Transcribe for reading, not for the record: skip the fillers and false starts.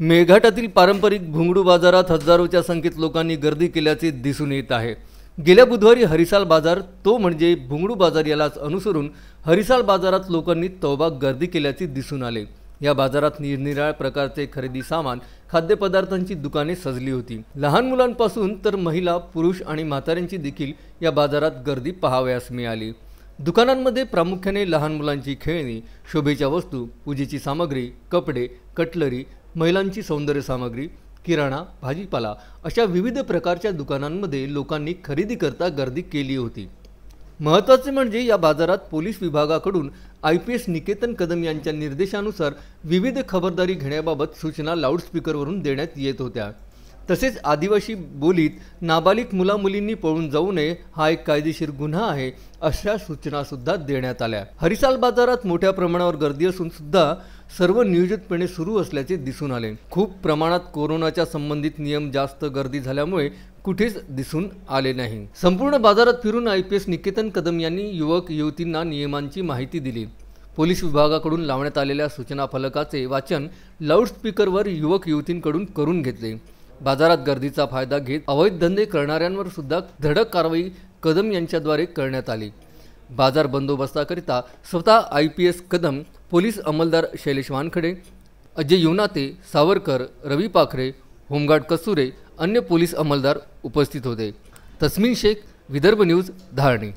मेळघाटातील पारंपरिक भुंगडू बाजारात हजारोच्या संख्येत लोकांनी गर्दी केल्याचे दिसून येत आहे। गेल्या बुधवारी हरिसाल बाजार तो म्हणजे भुंगडू बाजार यालाच अनुसरून हरिसाल बाजारात लोकांनी तौबा गर्दी केल्याचे दिसून आले। या बाजारात निरनिराळ्या प्रकारचे खरेदी सामान, खाद्यपदार्थांची दुकाने सजली होती। लहान मुलांपासून तर महिला, पुरुष आणि म्हाताऱ्यांची देखील या बाजारात गर्दी पाहावयास मिळाली। दुकानांमध्ये प्रामुख्याने लहान मुलांची खेळणी, शोभेच्या वस्तू, पूजेची सामग्री, कपडे, कटलरी, महिलांची सौंदर्य सामग्री, किराणा, भाजीपाला अशा विविध प्रकारच्या दुकानांमध्ये लोकांनी खरेदी करता गर्दी केली होती। महत्त्वाचे म्हणजे या बाजारात पोलीस विभागाकडून IPS निकेतन कदम यांच्या निर्देशानुसार विविध खबरदारी घेण्याबाबत सूचना लाऊडस्पीकरवरून देण्यात येत होत्या। तसेच आदिवासी बोलीत नाबालिग मुलामुलींनी पळून जाऊ नये हा एक कायदेशीर गुन्हा आहे अशा सूचना सुद्धा देण्यात आल्या। हरिसाल बाजारात मोठ्या प्रमाणावर गर्दी असून सुद्धा सर्व नियोजितपणे सुरू असल्याचे दिसून आले। खूप प्रमाणात कोरोनाच्या संबंधित नियम जास्त गर्दी झाल्यामुळे कुठेच दिसून आले नाही। संपूर्ण बाजारात फिरून IPS निकेतन कदम यांनी युवक युवतींना नियमांची माहिती दिली। पोलीस विभागाकडून लावण्यात आलेल्या सूचना फलकाचे वाचन लाऊडस्पीकरवर युवक युवतींकडून करून घेतले। बाजारात गर्दीचा फायदा घेत अवैध धंदे करणाऱ्यांवर सुद्धा धडक कारवाई कदम यांच्याद्वारे करण्यात आली। बाजार बंदोबस्ताकरिता स्वतः IPS कदम, पोलीस अंमलदार शैलेश वानखडे, अजय युनाते, सावरकर, रवी पाखरे, होमगार्ड कस्तुरे, अन्य पोलीस अंमलदार उपस्थित होते। तस्मीन शेख, विदर्भ न्यूज, धारणी।